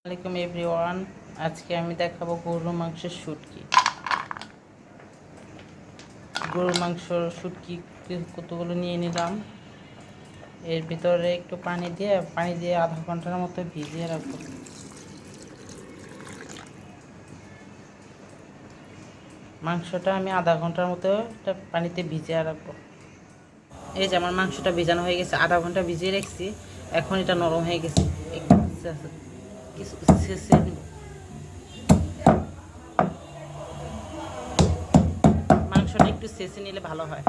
আসসালামু আলাইকুম এভরিওয়ান। আজকে আমি দেখাবো গরুর মাংসের শুটকি। গরুর মাংসর শুটকি কতগুলো নিয়ে নিলাম। এর ভিতরে একটু পানি দিয়ে আধা ঘন্টার মতো ভিজিয়ে রাখবো। মাংসটা আমি আধা ঘন্টার মতো পানিতে ভিজিয়ে রাখবো। এই যে আমার মাংসটা ভিজানো হয়ে গেছে, আধা ঘন্টা ভিজিয়ে রাখছি। এখন এটা নরম হয়ে গেছে। মাংসটা একটু ছেঁচে নিলে ভালো হয়।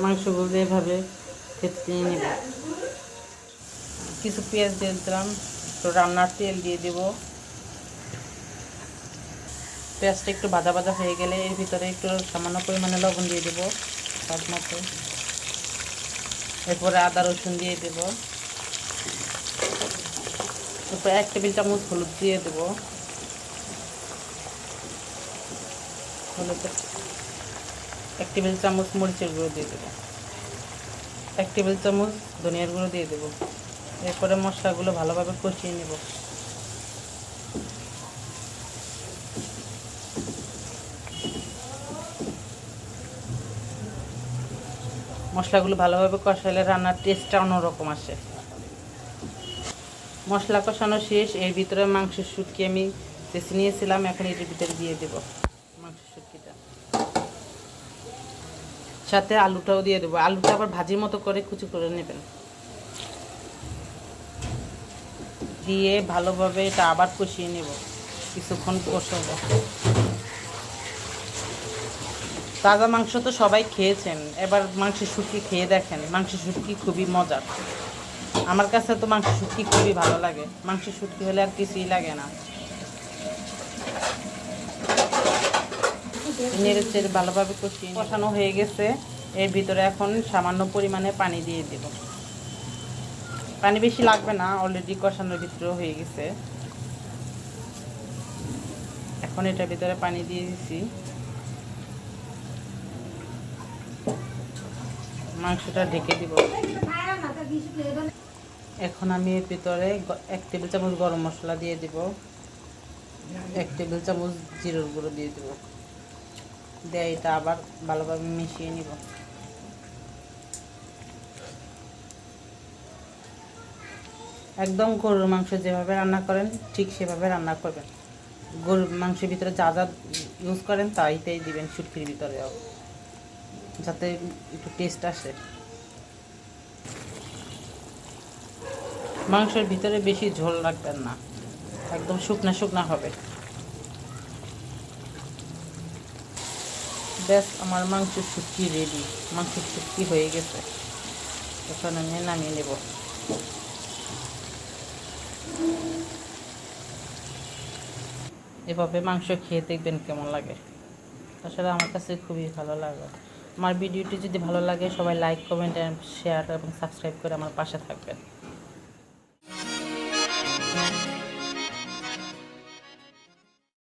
মাংসগুলো এভাবে কেটে নিয়ে নেব। কিছু পেঁয়াজ দিয়ে দিলাম, একটু রান্নার তেল দিয়ে দেব। পেঁয়াজটা একটু ভাজা ভাজা হয়ে গেলে এর ভিতরে একটু সামান্য পরিমাণে লবণ দিয়ে দেবো স্বাদ মতো। এরপরে আদা রসুন দিয়ে দেব। এরপরে 1 টেবিল চামচ হলুদ দিয়ে দেব। হলুদ 1 টেবিল চামচ মরিচের গুঁড়ো দিয়ে দেবো। 1 টেবিল চামচ ধনিয়ার গুঁড়ো দিয়ে দেবো। এরপরে মশলাগুলো ভালোভাবে কষিয়ে নেব। মশলাগুলো ভালোভাবে কষালে রান্নার টেস্টটা অন্যরকম আসে। মশলা কষানো শেষ। এর ভিতরে মাংসের শুটকি আমি বেছে নিয়েছিলাম, এখন এটার ভিতরে দিয়ে দেব মাংসের শুটকিটা। সাথে আলুটাও দিয়ে দেবো। আলুটা আবার ভাজির মতো করে কুচি করে নেবেন। দিয়ে ভালোভাবে এটা আবার কষিয়ে নেব, কিছুক্ষণ কষাবো। তাজা মাংস তো সবাই খেয়েছেন, এবার মাংসের শুটকি খেয়ে দেখেন। মাংসের শুটকি খুবই মজার। আমার কাছে তো মাংসের শুটকি খুবই ভালো লাগে। মাংসের শুটকি হলে আর কিছুই লাগে না। নেড়ে চেড়ে ভালোভাবে কষানো হয়ে গেছে। এর ভিতরে এখন সামান্য পরিমাণে পানি দিয়ে দেব। পানি বেশি লাগবে না, অলরেডি কষানোর ভিতরেও হয়ে গেছে। এখন এটার ভিতরে পানি দিয়ে দিচ্ছি। মাংসটা ঢেকে দিব। এখন আমি এর ভিতরে 1 টেবিল চামচ গরম মশলা দিয়ে দিব। 1 টেবিল চামচ জিরার গুঁড়ো দিয়ে দিব। দিয়ে এটা আবার ভালোভাবে মিশিয়ে নিব। একদম গরুর মাংস যেভাবে রান্না করেন ঠিক সেভাবে রান্না করবেন। গরুর মাংসের ভিতরে যা যা ইউজ করেন তাইতেই দিবেন শুটকির ভিতরেও, যাতে একটু টেস্ট আসে। মাংসের ভিতরে বেশি ঝোল রাখবেন না, একদম শুকনা শুকনা হবে। ব্যাস, আমার মাংসের শুটকি রেডি। মাংসের শুটকি হয়ে গেছে, এখন আমি নামিয়ে নেব। এভাবে মাংস খেয়ে দেখবেন কেমন লাগে। আসলে আমার কাছে খুবই ভালো লাগে। আমার ভিডিওটি যদি ভালো লাগে সবাই লাইক, কমেন্ট, শেয়ার এবং সাবস্ক্রাইব করে আমার পাশে থাকবেন।